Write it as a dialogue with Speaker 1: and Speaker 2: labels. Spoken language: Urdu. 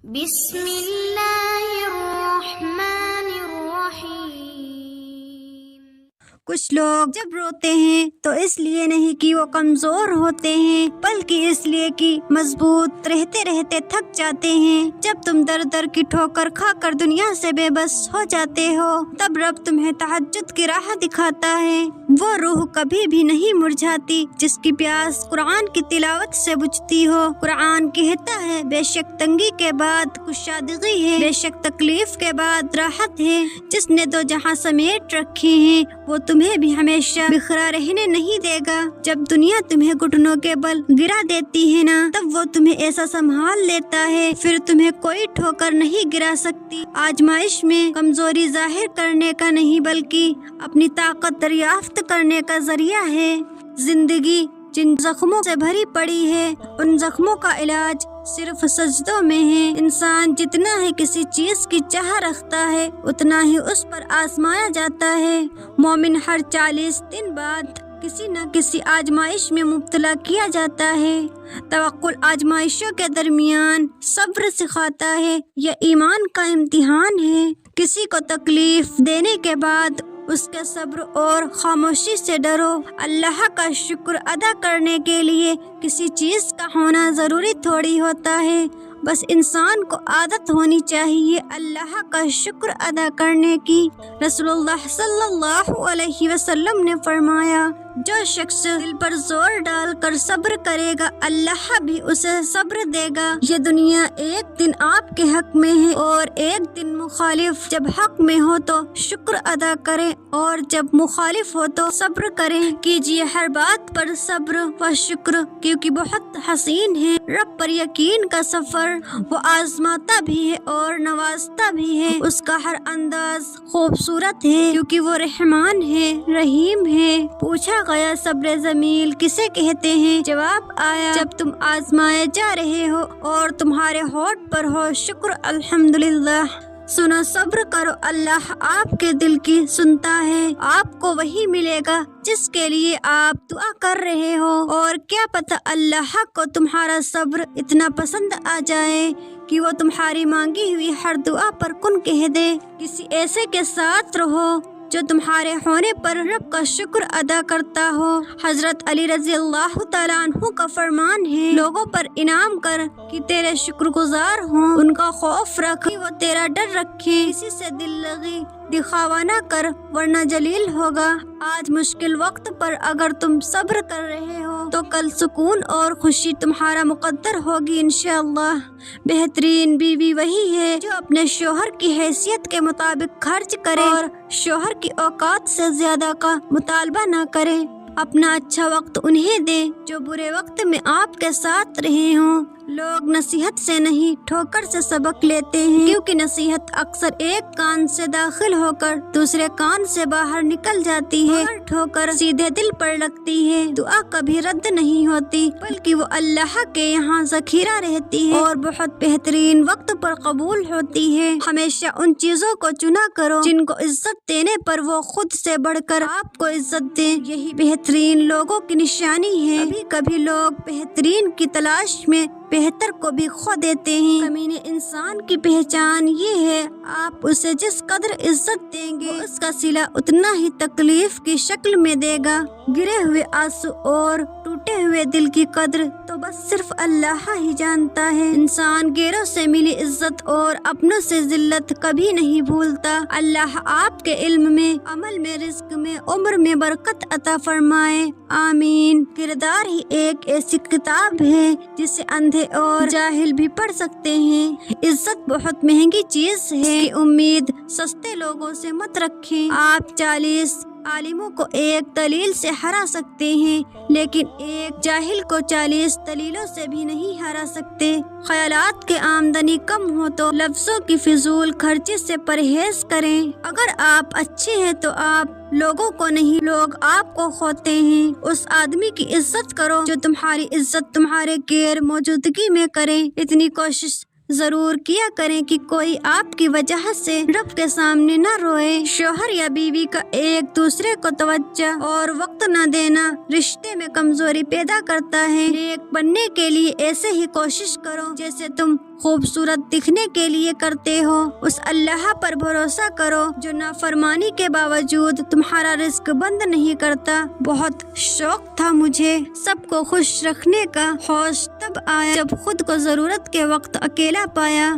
Speaker 1: بسم اللہ الرحمن الرحیم۔
Speaker 2: کچھ لوگ جب روتے ہیں تو اس لیے نہیں کہ وہ کمزور ہوتے ہیں، بلکہ اس لیے کہ مضبوط رہتے رہتے تھک جاتے ہیں۔ جب تم در در کی ٹھوکر کھا کر دنیا سے بے بس ہو جاتے ہو، تب رب تمہیں تہجد کی راہ دکھاتا ہے۔ وہ روح کبھی بھی نہیں مرجھاتی جس کی پیاس قرآن کی تلاوت سے بجھتی ہو۔ قرآن کہتا ہے بے شک تنگی کے بعد کشادگی ہے، بے شک تکلیف کے بعد راحت ہے۔ جس نے دو جہاں سمیٹ رکھے ہیں وہ تمہیں بھی ہمیشہ بکھرا رہنے نہیں دے گا۔ جب دنیا تمہیں گھٹنوں کے بل گرا دیتی ہے نا، تب وہ تمہیں ایسا سنبھال لیتا ہے، پھر تمہیں کوئی ٹھوکر نہیں گرا سکتی۔ آزمائش میں کمزوری ظاہر کرنے کا نہیں بلکہ اپنی طاقت دریافت کرنے کا ذریعہ ہے۔ زندگی جن زخموں سے بھری پڑی ہے، ان زخموں کا علاج صرف سجدوں میں ہے۔ انسان جتنا ہی کسی چیز کی چاہ رکھتا ہے اتنا ہی اس پر آزمایا جاتا ہے۔ مومن ہر 40 دن بعد کسی نہ کسی آزمائش میں مبتلا کیا جاتا ہے۔ توکل آزمائشوں کے درمیان صبر سکھاتا ہے، یہ ایمان کا امتحان ہے۔ کسی کو تکلیف دینے کے بعد اس کے صبر اور خاموشی سے ڈرو۔ اللہ کا شکر ادا کرنے کے لیے کسی چیز کا ہونا ضروری تھوڑی ہوتا ہے، بس انسان کو عادت ہونی چاہیے اللہ کا شکر ادا کرنے کی۔ رسول اللہ صلی اللہ علیہ وسلم نے فرمایا، جو شخص دل پر زور ڈال کر صبر کرے گا اللہ بھی اسے صبر دے گا۔ یہ دنیا ایک دن آپ کے حق میں ہے اور ایک دن مخالف۔ جب حق میں ہو تو شکر ادا کریں اور جب مخالف ہو تو صبر کریں۔ کیجیے ہر بات پر صبر و شکر، کیونکہ بہت حسین ہے رب پر یقین کا سفر۔ وہ آزماتا بھی ہے اور نوازتا بھی ہے، اس کا ہر انداز خوبصورت ہے کیونکہ وہ رحمان ہے، رحیم ہے۔ پوچھا گیا صبر جمیل کسے کہتے ہیں؟ جواب آیا، جب تم آزمائے جا رہے ہو اور تمہارے ہونٹ پر ہو شکر الحمدللہ۔ سنو صبر کرو، اللہ آپ کے دل کی سنتا ہے۔ آپ کو وہی ملے گا جس کے لیے آپ دعا کر رہے ہو، اور کیا پتہ اللہ کو تمہارا صبر اتنا پسند آ جائے کہ وہ تمہاری مانگی ہوئی ہر دعا پر کن کہہ دے۔ کسی ایسے کے ساتھ رہو جو تمہارے ہونے پر رب کا شکر ادا کرتا ہو۔ حضرت علی رضی اللہ تعالیٰ عنہ کا فرمان ہے، لوگوں پر انعام کر کہ تیرے شکر گزار ہوں، ان کا خوف رکھ کہ وہ تیرا ڈر رکھیں، کسی سے دل لگی دکھاوا نہ کر ورنہ جلیل ہوگا۔ آج مشکل وقت پر اگر تم صبر کر رہے ہو تو کل سکون اور خوشی تمہارا مقدر ہوگی انشاءاللہ۔ بہترین بیوی وہی ہے جو اپنے شوہر کی حیثیت کے مطابق خرچ کرے اور شوہر کی اوقات سے زیادہ کا مطالبہ نہ کرے۔ اپنا اچھا وقت انہیں دے جو برے وقت میں آپ کے ساتھ رہے ہوں۔ لوگ نصیحت سے نہیں ٹھوکر سے سبق لیتے ہیں، کیونکہ نصیحت اکثر ایک کان سے داخل ہو کر دوسرے کان سے باہر نکل جاتی ہے، اور ٹھوکر سیدھے دل پر لگتی ہے۔ دعا کبھی رد نہیں ہوتی بلکہ وہ اللہ کے یہاں ذخیرہ رہتی ہے اور بہت بہترین وقت پر قبول ہوتی ہے۔ ہمیشہ ان چیزوں کو چنا کرو جن کو عزت دینے پر وہ خود سے بڑھ کر آپ کو عزت دیں، یہی بہترین لوگوں کی نشانی ہے۔ کبھی کبھی لوگ بہترین کی تلاش میں بہتر کو بھی کھو دیتے ہیں۔ کمینے انسان کی پہچان یہ ہے، آپ اسے جس قدر عزت دیں گے اس کا صلہ اتنا ہی تکلیف کی شکل میں دے گا۔ گرے ہوئے آنسو اور ٹوٹے ہوئے دل کی قدر تو بس صرف اللہ ہی جانتا ہے۔ انسان غیروں سے ملی عزت اور اپنوں سے ذلت کبھی نہیں بھولتا۔ اللہ آپ کے علم میں، عمل میں، رزق میں، عمر میں برکت عطا فرمائے، آمین۔ کردار ہی ایک ایسی کتاب ہے جسے اندھے اور جاہل بھی پڑھ سکتے ہیں۔ عزت بہت مہنگی چیز ہے، اس کی امید سستے لوگوں سے مت رکھیں۔ آپ 40 عالموں کو ایک دلیل سے ہرا سکتے ہیں، لیکن ایک جاہل کو 40 دلیلوں سے بھی نہیں ہرا سکتے۔ خیالات کی آمدنی کم ہو تو لفظوں کی فضول خرچی سے پرہیز کریں۔ اگر آپ اچھے ہیں تو آپ لوگوں کو نہیں، لوگ آپ کو کھوتے ہیں۔ اس آدمی کی عزت کرو جو تمہاری عزت تمہارے غیر موجودگی میں کرے۔ اتنی کوشش ضرور کیا کریں کہ کوئی آپ کی وجہ سے رب کے سامنے نہ روئے۔ شوہر یا بیوی کا ایک دوسرے کو توجہ اور وقت نہ دینا رشتے میں کمزوری پیدا کرتا ہے۔ نیک بننے کے لیے ایسے ہی کوشش کرو جیسے تم خوبصورت دکھنے کے لیے کرتے ہو، اس اللہ پر بھروسہ کرو جو نافرمانی کے باوجود تمہارا رزق بند نہیں کرتا۔ بہت شوق تھا مجھے سب کو خوش رکھنے کا، ہوش تب آیا جب خود کو ضرورت کے وقت اکیلا پایا۔